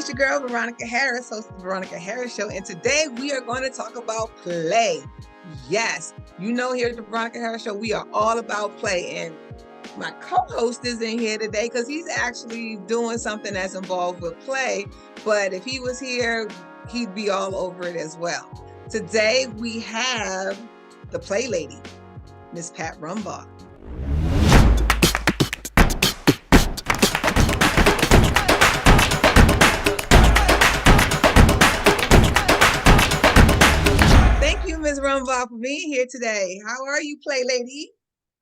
it's your girl, Veronica Harris, host of the Veronica Harris Show. And today we are going to talk about play. Yes, you know, here at the Veronica Harris Show, we are all about play. And my co-host is in here today because he's actually doing something that's involved with play. But if he was here, he'd be all over it as well. Today we have the Play Lady, Miss Pat Rumbaugh. Thank you, Ms. Rumbaugh, for being here today. How are you, Play Lady?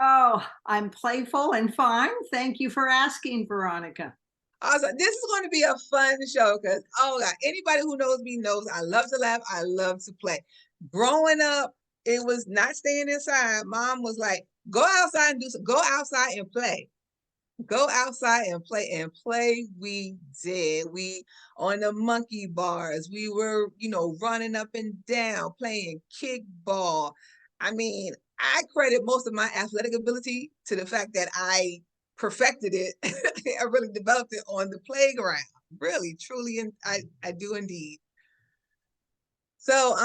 Oh, I'm playful and fine. Thank you for asking, Veronica. Awesome. This is going to be a fun show because, oh God, anybody who knows me knows I love to laugh. I love to play. Growing up, it was not staying inside. Mom was like, go outside and go outside and play. Go outside and play we did. We on the monkey bars, we were, running up and down, playing kickball. I mean, I credit most of my athletic ability to the fact that I perfected it. I really developed it on the playground. Really, truly, and I do indeed. So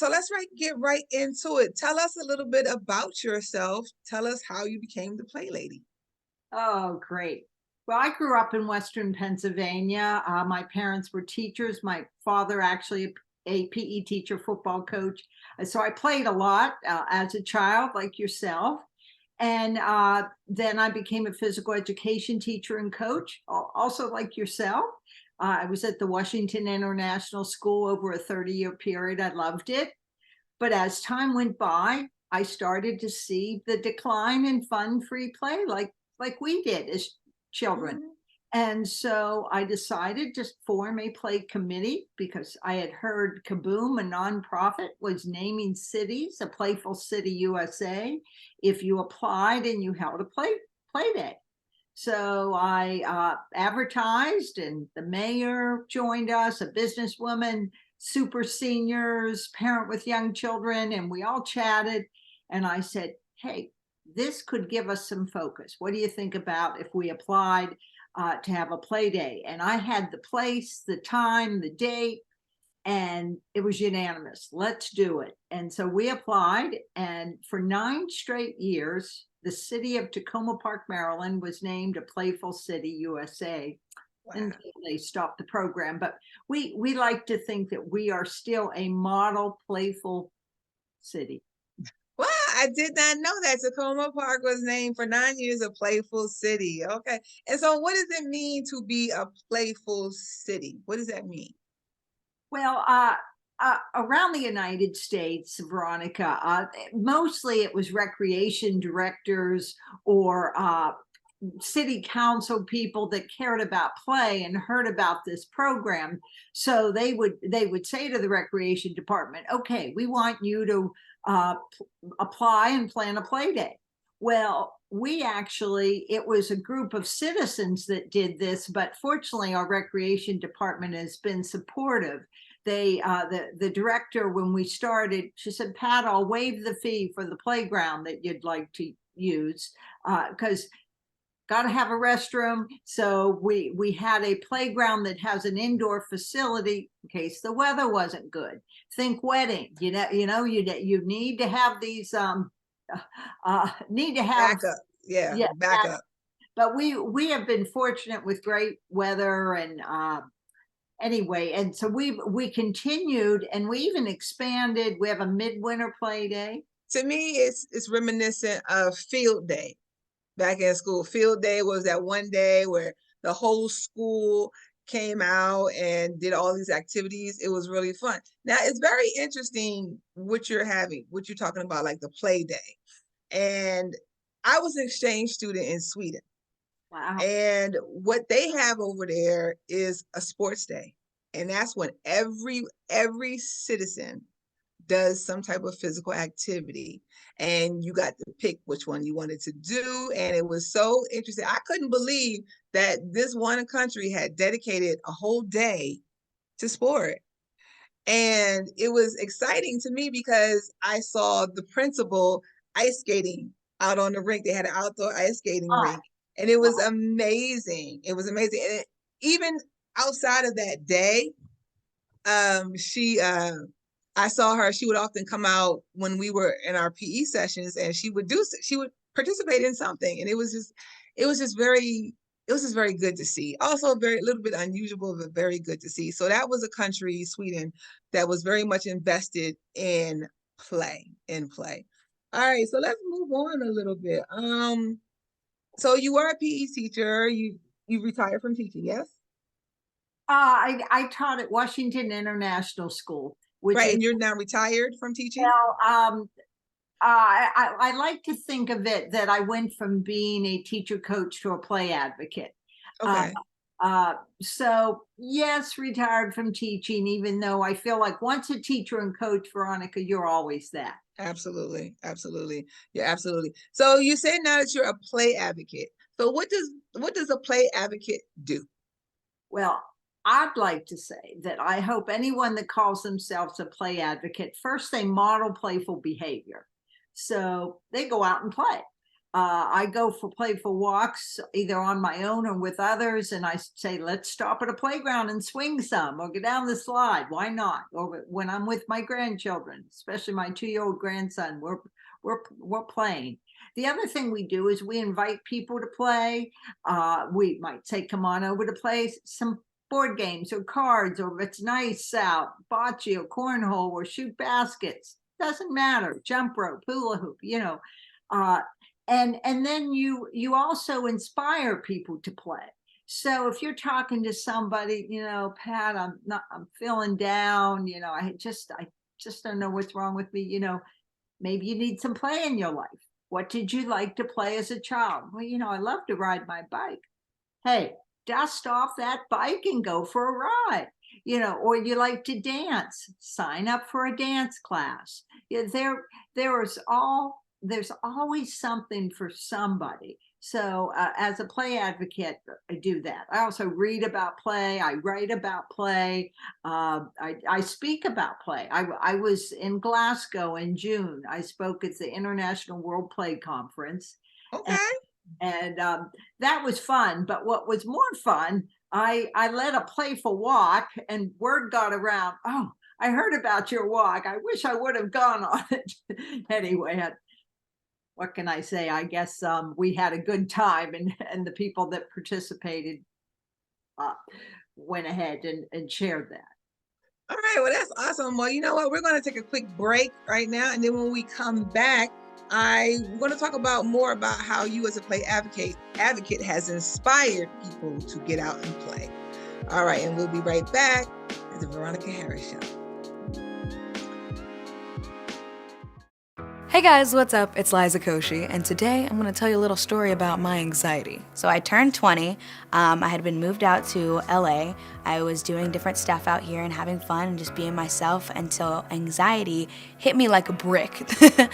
let's get right into it. Tell us a little bit about yourself. Tell us how you became the Play Lady. Oh, great. Well, I grew up in Western Pennsylvania. My parents were teachers. My father actually a PE teacher, football coach. So I played a lot as a child, like yourself. And then I became a physical education teacher and coach, also like yourself. I was at the Washington International School over a 30-year period. I loved it. But as time went by, I started to see the decline in fun, free play like we did as children. Mm-hmm. And so I decided to form a play committee because I had heard Kaboom, a nonprofit, was naming cities, a Playful City USA, if you applied and you held a play day. So I advertised, and the mayor joined us, a businesswoman, super seniors, parent with young children, and we all chatted. And I said, hey, this could give us some focus. What do you think about if we applied to have a play day? And I had the place, the time, the date, and it was unanimous. Let's do it. And so we applied, and for 9 straight years, the city of Tacoma Park, Maryland was named a Playful City USA. Wow. Until they stopped the program. But we like to think that we are still a model playful city. Wow, I did not know that Tacoma Park was named for 9 years a Playful City. Okay. And so what does it mean to be a playful city? What does that mean? Well, around the United States, Veronica, mostly it was recreation directors or city council people that cared about play and heard about this program. So they would say to the recreation department, okay, we want you to apply and plan a play day. Well, it was a group of citizens that did this, but fortunately our recreation department has been supportive. The director, when we started, she said, Pat, I'll waive the fee for the playground that you'd like to use, because got to have a restroom. So we had a playground that has an indoor facility in case the weather wasn't good. Think wedding, you need to have these backup. Yeah, backup. But we have been fortunate with great weather, and anyway, and so we continued, and we even expanded. We have a midwinter play day. To me, it's reminiscent of field day. Back in school, field day was that one day where the whole school came out and did all these activities. It was really fun. Now, it's very interesting what you're talking about, like the play day. And I was an exchange student in Sweden. Wow. And what they have over there is a sports day. And that's when every citizen does some type of physical activity, and you got to pick which one you wanted to do. And it was so interesting. I couldn't believe that this one country had dedicated a whole day to sport. And it was exciting to me because I saw the principal ice skating out on the rink. They had an outdoor ice skating rink, and it was amazing. It was amazing. And even outside of that day, she I saw her, she would often come out when we were in our PE sessions, and she would participate in something. And it was just very good to see. Also very a little bit unusual, but very good to see. So that was a country, Sweden, that was very much invested in play. All right, so let's move on a little bit. So you were a PE teacher. You retired from teaching, yes? I taught at Washington International School, which Right, is, and you're now retired from teaching? well, I like to think of it that I went from being a teacher coach to a play advocate. Uh, Okay. so yes, retired from teaching, even though I feel like once a teacher and coach, Veronica, you're always that. Absolutely. Absolutely. Yeah, absolutely. So you said now that you're a play advocate. So what does a play advocate do? Well, I'd like to say that I hope anyone that calls themselves a play advocate, first they model playful behavior. So they go out and play. I go for playful walks, either on my own or with others, and I say, let's stop at a playground and swing some, or go down the slide. Why not? Or when I'm with my grandchildren, especially my 2-year-old grandson, we're playing. The other thing we do is we invite people to play. We might say, come on over to play some board games or cards, or if it's nice out, bocce or cornhole or shoot baskets. Doesn't matter. Jump rope, hula hoop, and then you also inspire people to play. So if you're talking to somebody, Pat, I'm feeling down, I just don't know what's wrong with me, maybe you need some play in your life. What did you like to play as a child? Well, I love to ride my bike. Hey, dust off that bike and go for a ride. Or you like to dance, sign up for a dance class. There's always something for somebody. So as a play advocate, I do that. I also read about play. I write about play. I speak about play. I was in Glasgow in June. I spoke at the International World Play Conference. Okay. And that was fun. But what was more fun, I led a playful walk, and word got around. Oh, I heard about your walk. I wish I would have gone on it. Anyway, what can I say? I guess we had a good time, and the people that participated went ahead and shared that. All right. Well, that's awesome. Well, you know what? We're going to take a quick break right now. And then when we come back, I'm going to talk about more about how you as a play advocate has inspired people to get out and play. All right. And we'll be right back at the Veronica Harris Show. Hey guys, what's up? It's Liza Koshy, and today I'm going to tell you a little story about my anxiety. So I turned 20. I had been moved out to LA. I was doing different stuff out here and having fun and just being myself until anxiety hit me like a brick.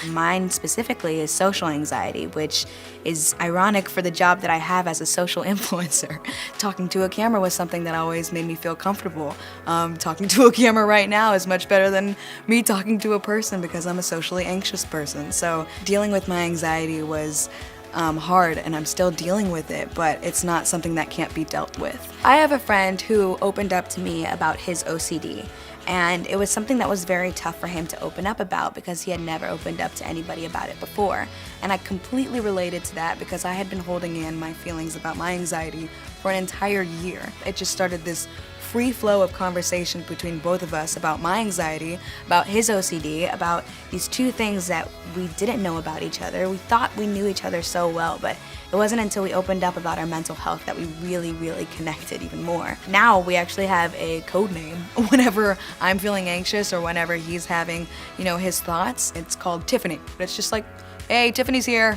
Mine specifically is social anxiety, which is ironic for the job that I have as a social influencer. Talking to a camera was something that always made me feel comfortable. Talking to a camera right now is much better than me talking to a person because I'm a socially anxious person. So dealing with my anxiety was hard, and I'm still dealing with it, but it's not something that can't be dealt with. I have a friend who opened up to me about his OCD, and it was something that was very tough for him to open up about because he had never opened up to anybody about it before. And I completely related to that because I had been holding in my feelings about my anxiety for an entire year. It just started this free flow of conversation between both of us about my anxiety, about his OCD, about these two things that we didn't know about each other. We thought we knew each other so well, but it wasn't until we opened up about our mental health that we really, really connected even more. Now we actually have a code name. Whenever I'm feeling anxious or whenever he's having, his thoughts, it's called Tiffany. But it's just like, hey, Tiffany's here.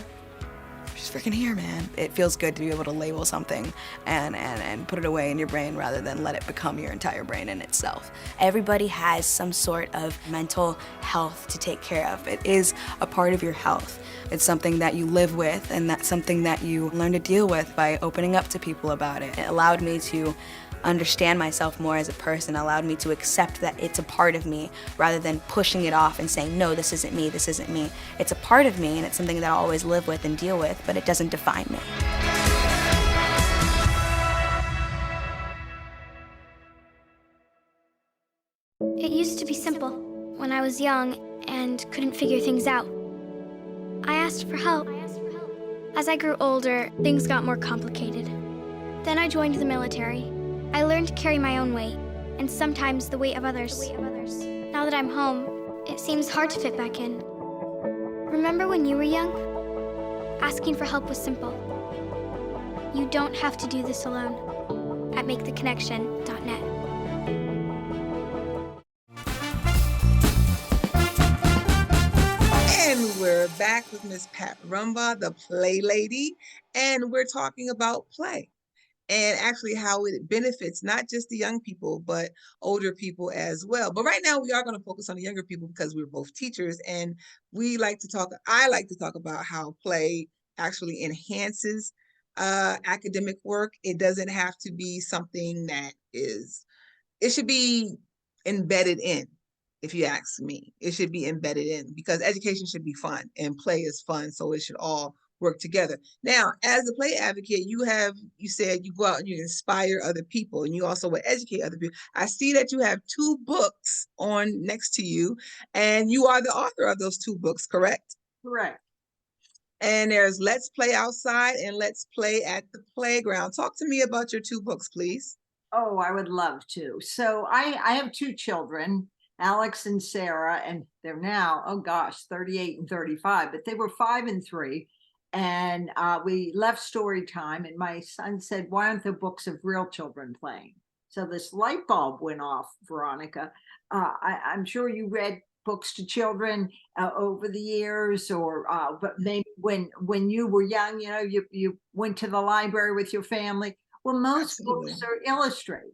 She's freaking here, man. It feels good to be able to label something and put it away in your brain rather than let it become your entire brain in itself. Everybody has some sort of mental health to take care of. It is a part of your health. It's something that you live with, and that's something that you learn to deal with by opening up to people about it. It allowed me to understand myself more as a person, allowed me to accept that it's a part of me rather than pushing it off and saying, no, this isn't me, this isn't me. It's a part of me, and it's something that I'll always live with and deal with, but it doesn't define me. I was young and couldn't figure things out. I asked for help. As I grew older, things got more complicated. Then I joined the military. I learned to carry my own weight, and sometimes the weight of others. Now that I'm home, it seems hard to fit back in. Remember when you were young? Asking for help was simple. You don't have to do this alone. At maketheconnection.net. And we're back with Miss Pat Rumbaugh, the Play Lady, and we're talking about play and actually how it benefits not just the young people, but older people as well. But right now we are going to focus on the younger people because we're both teachers, and I like to talk about how play actually enhances academic work. It doesn't have to be something it should be embedded in. If you ask me, it should be embedded in, because education should be fun and play is fun. So it should all work together. Now, as a play advocate, you said you go out and you inspire other people, and you also will educate other people. I see that you have 2 books on next to you, and you are the author of those 2 books, correct? Correct. And there's Let's Play Outside and Let's Play at the Playground. Talk to me about your 2 books, please. Oh, I would love to. So I have 2 children, Alex and Sarah, and they're now, oh gosh, 38 and 35, but they were 5 and 3. And we left story time, and my son said, why aren't there books of real children playing? So this light bulb went off, Veronica. I'm sure you read books to children over the years, or but maybe when you were young, you went to the library with your family. Well, most Absolutely. books are illustrated.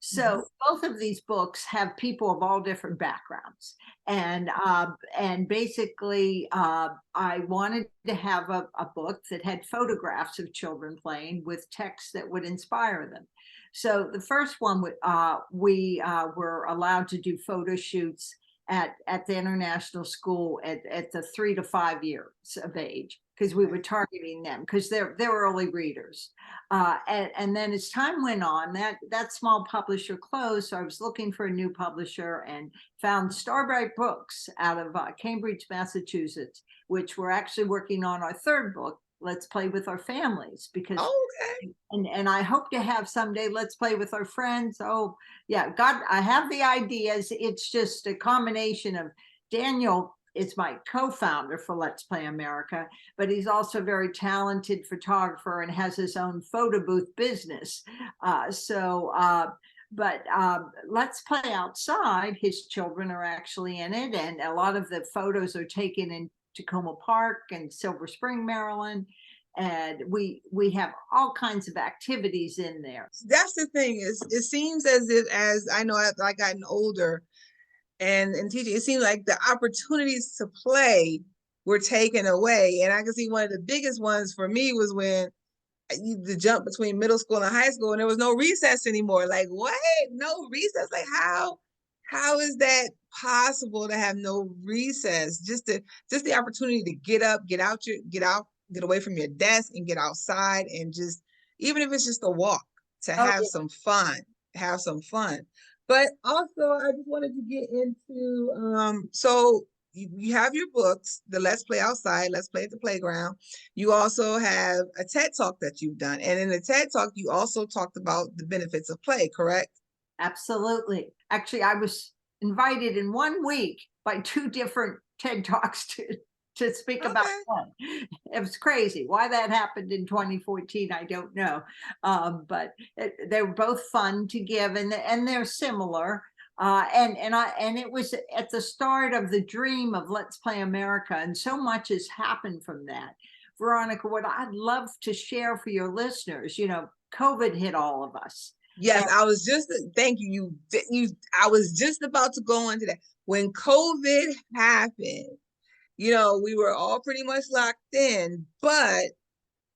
So both of these books have people of all different backgrounds. And basically, I wanted to have a book that had photographs of children playing with text that would inspire them. So the first one, we were allowed to do photo shoots at the international school at the 3 to 5 years of age, because we were targeting them because they're early readers. And then as time went on, that small publisher closed. So I was looking for a new publisher and found Starbright Books out of Cambridge, Massachusetts, which we're actually working on our 3rd book, Let's Play with Our Families, because and I hope to have someday Let's Play with Our Friends. Oh yeah, God, I have the ideas. It's just a combination of Daniel is my co-founder for Let's Play America, but he's also a very talented photographer and has his own photo booth business. Let's Play Outside, his children are actually in it, and a lot of the photos are taken in Tacoma Park and Silver Spring, Maryland. And we have all kinds of activities in there. That's the thing, is it seems as if, as I know, as I gotten older and teaching, it seems like the opportunities to play were taken away. And I can see one of the biggest ones for me was when the jump between middle school and high school, and there was no recess anymore. Like, what? No recess? Like, how is that possible to have no recess? Just the opportunity to get up, get get away from your desk and get outside, and just, even if it's just a walk, to have some fun, But also, I just wanted to get into, so you have your books, the Let's Play Outside, Let's Play at the Playground. You also have a TED Talk that you've done. And in the TED Talk, you also talked about the benefits of play, correct? Absolutely. Actually, I was invited in 1 week by 2 different TED Talks to speak about fun. It was crazy. Why that happened in 2014, I don't know. But they were both fun to give, and they're similar. And it was at the start of the dream of Let's Play America, and so much has happened from that. Veronica, what I'd love to share for your listeners, COVID hit all of us. Yes, I was just, thank you. I was just about to go into that. When COVID happened, we were all pretty much locked in, but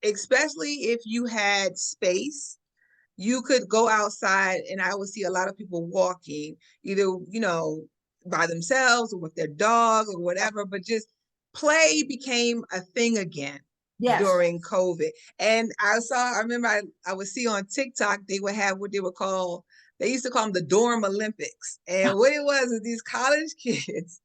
especially if you had space, you could go outside, and I would see a lot of people walking, either, by themselves or with their dog or whatever, but just play became a thing again. Yes. During COVID. And I remember I would see on TikTok, they would have what they used to call them the dorm Olympics. And what it was is these college kids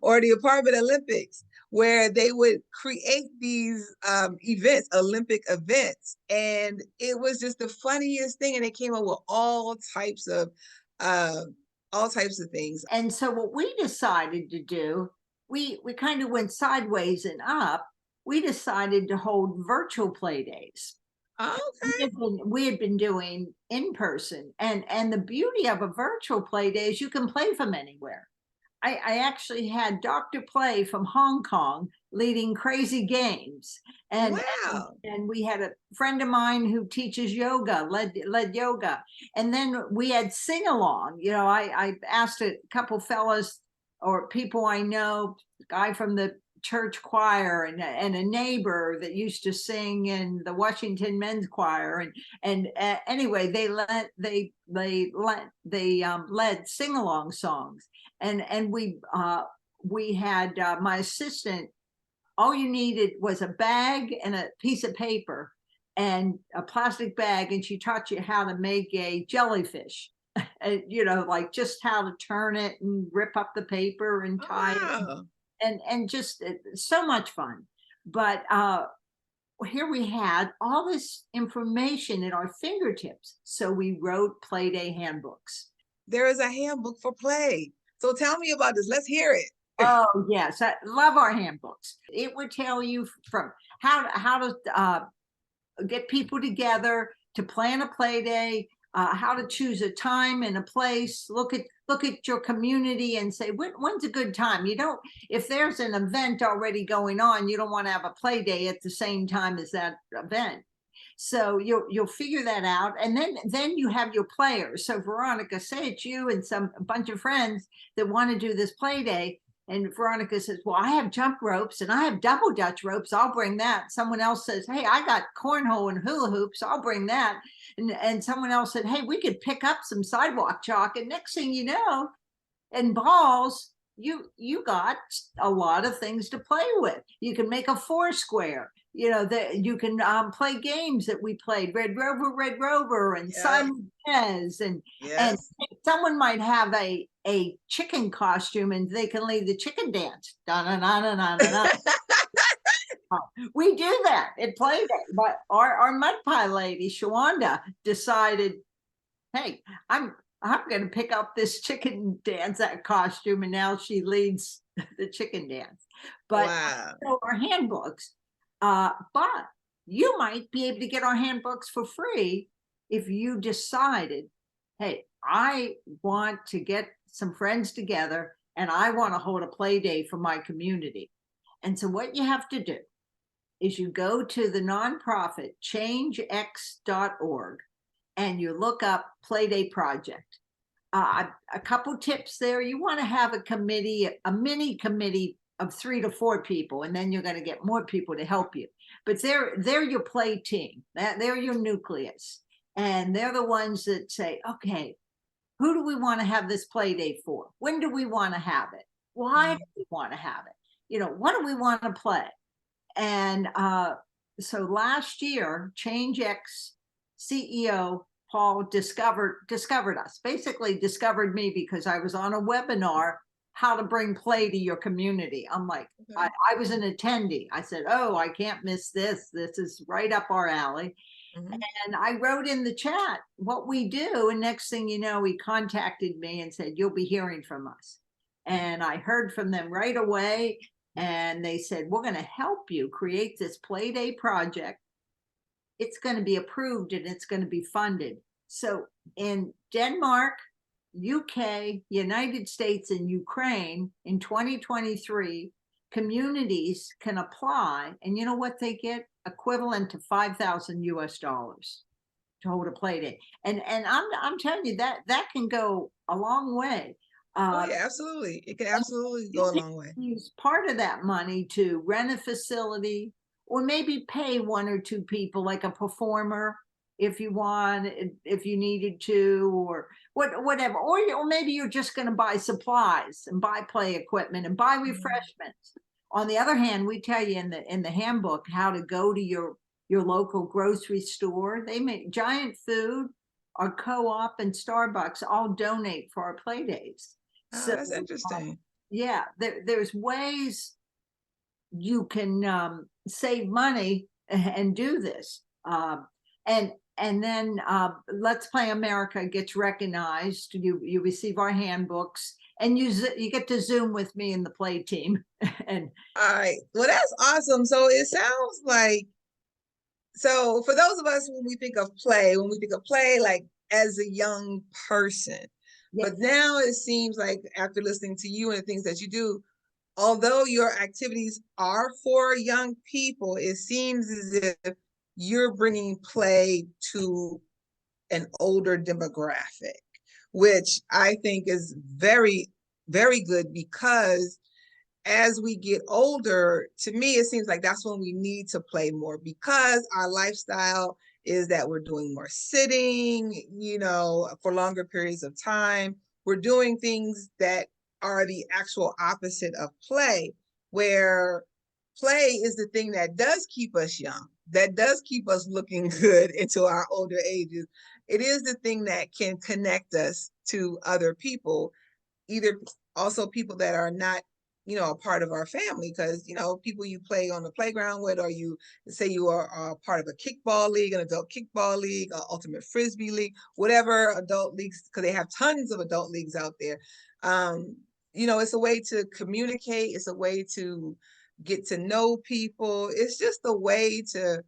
or the apartment Olympics, where they would create these events, Olympic events. And it was just the funniest thing. And they came up with uh, all types of things. And so what we decided to do, we kind of went sideways and up. We decided to hold virtual play days. Okay. We had been doing in person, and the beauty of a virtual play day is you can play from anywhere. I actually had Dr. Play from Hong Kong leading crazy games. Wow. And we had a friend of mine who teaches yoga, led yoga. And then we had sing along. You know, I asked a couple fellas or people I know, guy from the church choir and a neighbor that used to sing in the Washington men's choir. Anyway, they led sing along songs. And we had my assistant, all you needed was a bag and a piece of paper and a plastic bag, and she taught you how to make a jellyfish. You know, like just how to turn it and rip up the paper and tie Wow. it, and just so much fun. But here we had all this information at our fingertips, so we wrote play day handbooks. There is a handbook for play. So tell me about this. Let's hear it. Oh yes, I love our handbooks. It would tell you from how to get people together, to plan a play day, how to choose a time and a place. Look at your community and say when's a good time. You don't, if there's an event already going on, you don't want to have a play day at the same time as that event. So you'll figure that out, and then you have your players. So Veronica, say it's you and a bunch of friends that want to do this play day, and Veronica says, well, I have jump ropes and I have double Dutch ropes, I'll bring that. Someone else says, hey, I got cornhole and hula hoops, I'll bring that. And someone else said, hey, we could pick up some sidewalk chalk, and next thing you know, and balls, you got a lot of things to play with. You can make a four square. You know, that you can play games that we played, Red Rover, and Yes. Simon Says, and someone might have a chicken costume, and they can lead the chicken dance. We do that at play day. But our mud pie lady, Shawanda, decided, hey, I'm going to pick up this chicken dance costume, and now she leads the chicken dance. But wow. So our handbooks. But you might be able to get our handbooks for free if you decided, hey, I want to get some friends together and I want to hold a play day for my community. And so what you have to do is you go to the nonprofit changex.org and you look up Play Day Project. A couple tips there. You want to have a committee, a mini committee of 3 to 4 people, and then you're going to get more people to help you. But they're your play team. They're your nucleus. And they're the ones that say, okay, who do we want to have this play day for? When do we want to have it? Why do we want to have it? You know, what do we want to play? And so last year, ChangeX CEO Paul discovered us, basically discovered me, because I was on a webinar, how to bring play to your community. I'm like, I was an attendee. I said, oh, I can't miss this. This is right up our alley. And I wrote in the chat what we do. And next thing you know, he contacted me and said, you'll be hearing from us. And I heard from them right away. And they said, we're going to help you create this play day project. It's going to be approved and it's going to be funded. So in Denmark, UK, United States, and Ukraine in 2023, communities can apply, and you know what they get? Equivalent to $5,000 US to hold a play day. And I'm telling you that can go a long way. Oh yeah, absolutely. It can absolutely go a long way. Use part of that money to rent a facility, or maybe pay 1 or 2 people, like a performer, if you want, if you needed to, or whatever. Or maybe you're just going to buy supplies and buy play equipment and buy refreshments. On the other hand, we tell you in the handbook how to go to your local grocery store. They make Giant Food, our co-op, and Starbucks all donate for our play days. Oh, so that's interesting. yeah, there's ways you can save money and do this. And then Let's Play America gets recognized. You receive our handbooks, and you get to Zoom with me and the play team. And All right. Well, that's awesome. So it sounds like, so for those of us, when we think of play, like as a young person, yeah, but now it seems like after listening to you and the things that you do, although your activities are for young people, it seems as if you're bringing play to an older demographic, which I think is very, very good, because as we get older, to me, it seems like that's when we need to play more, because our lifestyle is that we're doing more sitting, for longer periods of time. We're doing things that are the actual opposite of play, where play is the thing that does keep us young, that does keep us looking good into our older ages. It is the thing that can connect us to other people, either also people that are not a part of our family, because people you play on the playground with, or you say you are part of a kickball league, an adult kickball league, an ultimate frisbee league, whatever adult leagues, because they have tons of adult leagues out there. It's a way to communicate, it's a way to get to know people, it's just a way to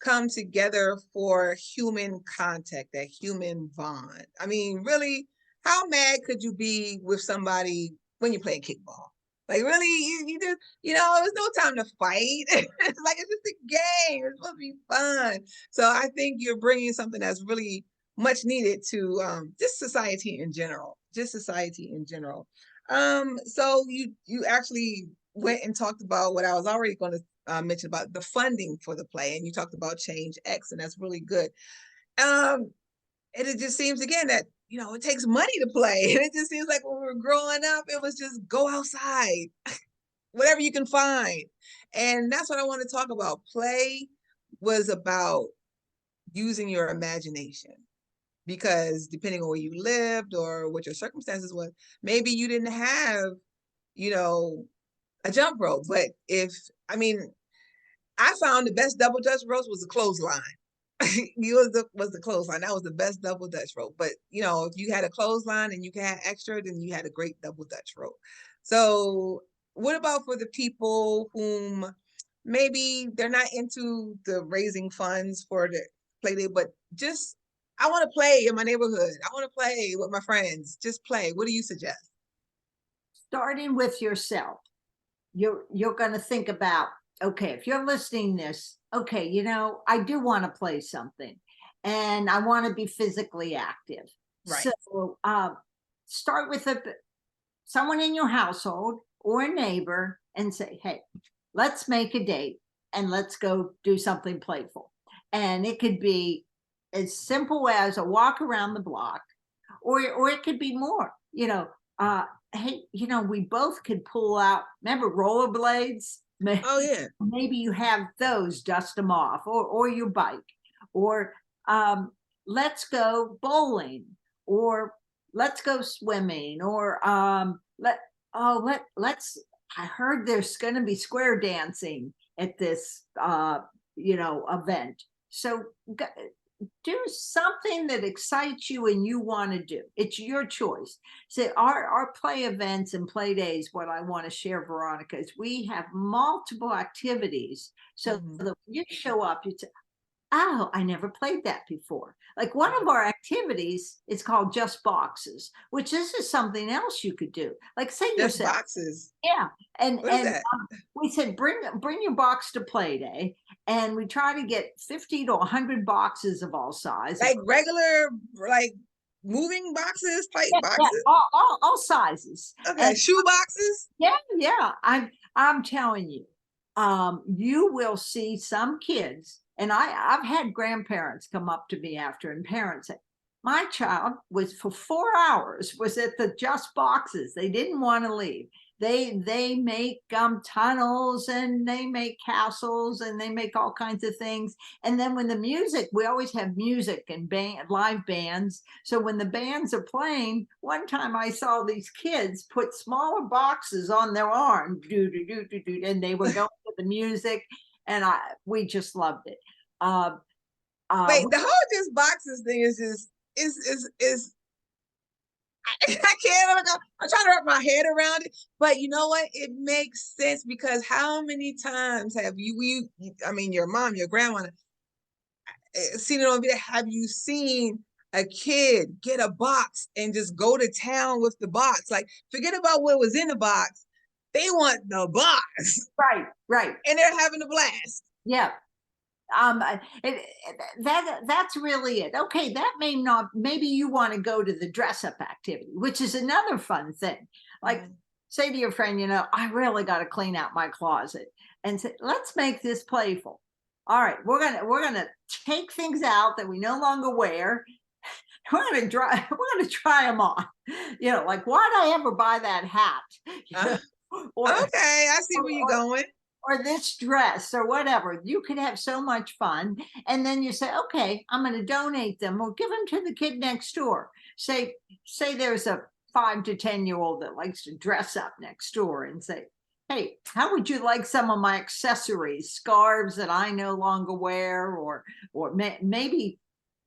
come together for human contact, that human bond. I mean, really, how mad could you be with somebody when you're playing kickball? Like, really, you just, there's no time to fight. It's like, it's just a game. It's supposed to be fun. So I think you're bringing something that's really much needed to just society in general. So you actually went and talked about what I was already going to mention about the funding for the play, and you talked about Change X, and that's really good. And it just seems again that it takes money to play, and it just seems like when we were growing up, it was just go outside, whatever you can find, and that's what I want to talk about. Play was about using your imagination, because depending on where you lived or what your circumstances was, maybe you didn't have a jump rope, but I found the best double dutch rope was the clothesline. was the clothesline. That was the best double dutch rope. But if you had a clothesline and you had extra, then you had a great double dutch rope. So what about for the people whom maybe they're not into the raising funds for the play day, but just, I want to play in my neighborhood, I want to play with my friends, just play. What do you suggest? starting with yourself. You're going to think about, okay, if you're listening this, okay, I do want to play something, and I want to be physically active. Right. So start with someone in your household or a neighbor and say, hey, let's make a date and let's go do something playful. And it could be as simple as a walk around the block, or it could be more, hey, we both could pull out, remember rollerblades? Oh yeah. Maybe you have those, dust them off, or your bike, or let's go bowling, or let's go swimming, or let's, I heard there's going to be square dancing at this event. So do something that excites you and you want to do. It's your choice. So our play events and play days, what I want to share, Veronica, is we have multiple activities. So that when you show up, you say, oh, I never played that before. Like one of our activities is called Just Boxes, which this is something else you could do. Like say Just yourself. boxes. Yeah. And What is that? We said, bring your box to play day. And we try to get 50 to 100 boxes of all sizes. Like regular, like moving boxes, type boxes? Yeah, all sizes. Okay, and shoe boxes? Yeah. I'm telling you, you will see some kids, and I've had grandparents come up to me after, and parents say, my child was for 4 hours was at the Just Boxes. They didn't want to leave. They make tunnels, and they make castles, and they make all kinds of things. And then when the music, we always have music and live bands. So when the bands are playing, one time I saw these kids put smaller boxes on their arm, and they were going with the music, and we just loved it. Wait, the whole just boxes thing is just is I can't. I'm trying to wrap my head around it, but you know what? It makes sense because how many times have you? I mean, your mom, your grandma, seen it on video. Have you seen a kid get a box and just go to town with the box? Like, forget about what was in the box. They want the box. Right. And they're having a blast. Yeah. That's really it. Okay, that may not, maybe you want to go to the dress up activity, which is another fun thing. Like, say to your friend, I really got to clean out my closet, and say, let's make this playful. All right, we're gonna take things out that we no longer wear. We're gonna try them on. Like, why'd I ever buy that hat? Okay, I see where you're going. Or this dress or whatever. You could have so much fun. And then you say, okay, I'm going to donate them or give them to the kid next door. Say there's a 5 to 10-year-old that likes to dress up next door, and say, hey, how would you like some of my accessories, scarves that I no longer wear, or maybe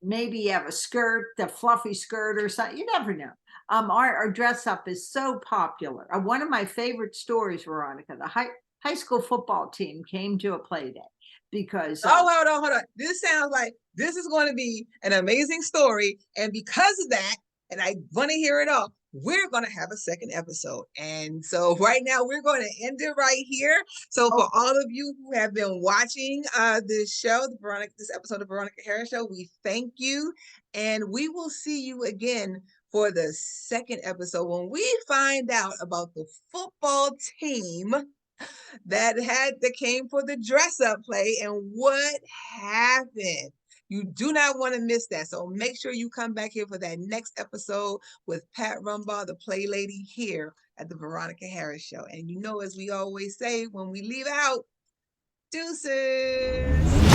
you have a skirt, a fluffy skirt or something. You never know. Our dress up is so popular. One of my favorite stories, Veronica, the high school football team came to a play day because hold on. This sounds like this is going to be an amazing story, and because of that, and I want to hear it all, we're going to have a second episode. And so right now we're going to end it right here. So for all of you who have been watching this show, this episode of Veronica Harris Show, we thank you, and we will see you again for the second episode when we find out about the football team that came for the dress up play and what happened. You do not want to miss that. So make sure you come back here for that next episode with Pat Rumbaugh, the Play Lady, here at the Veronica Harris Show. And as we always say, when we leave out, deuces.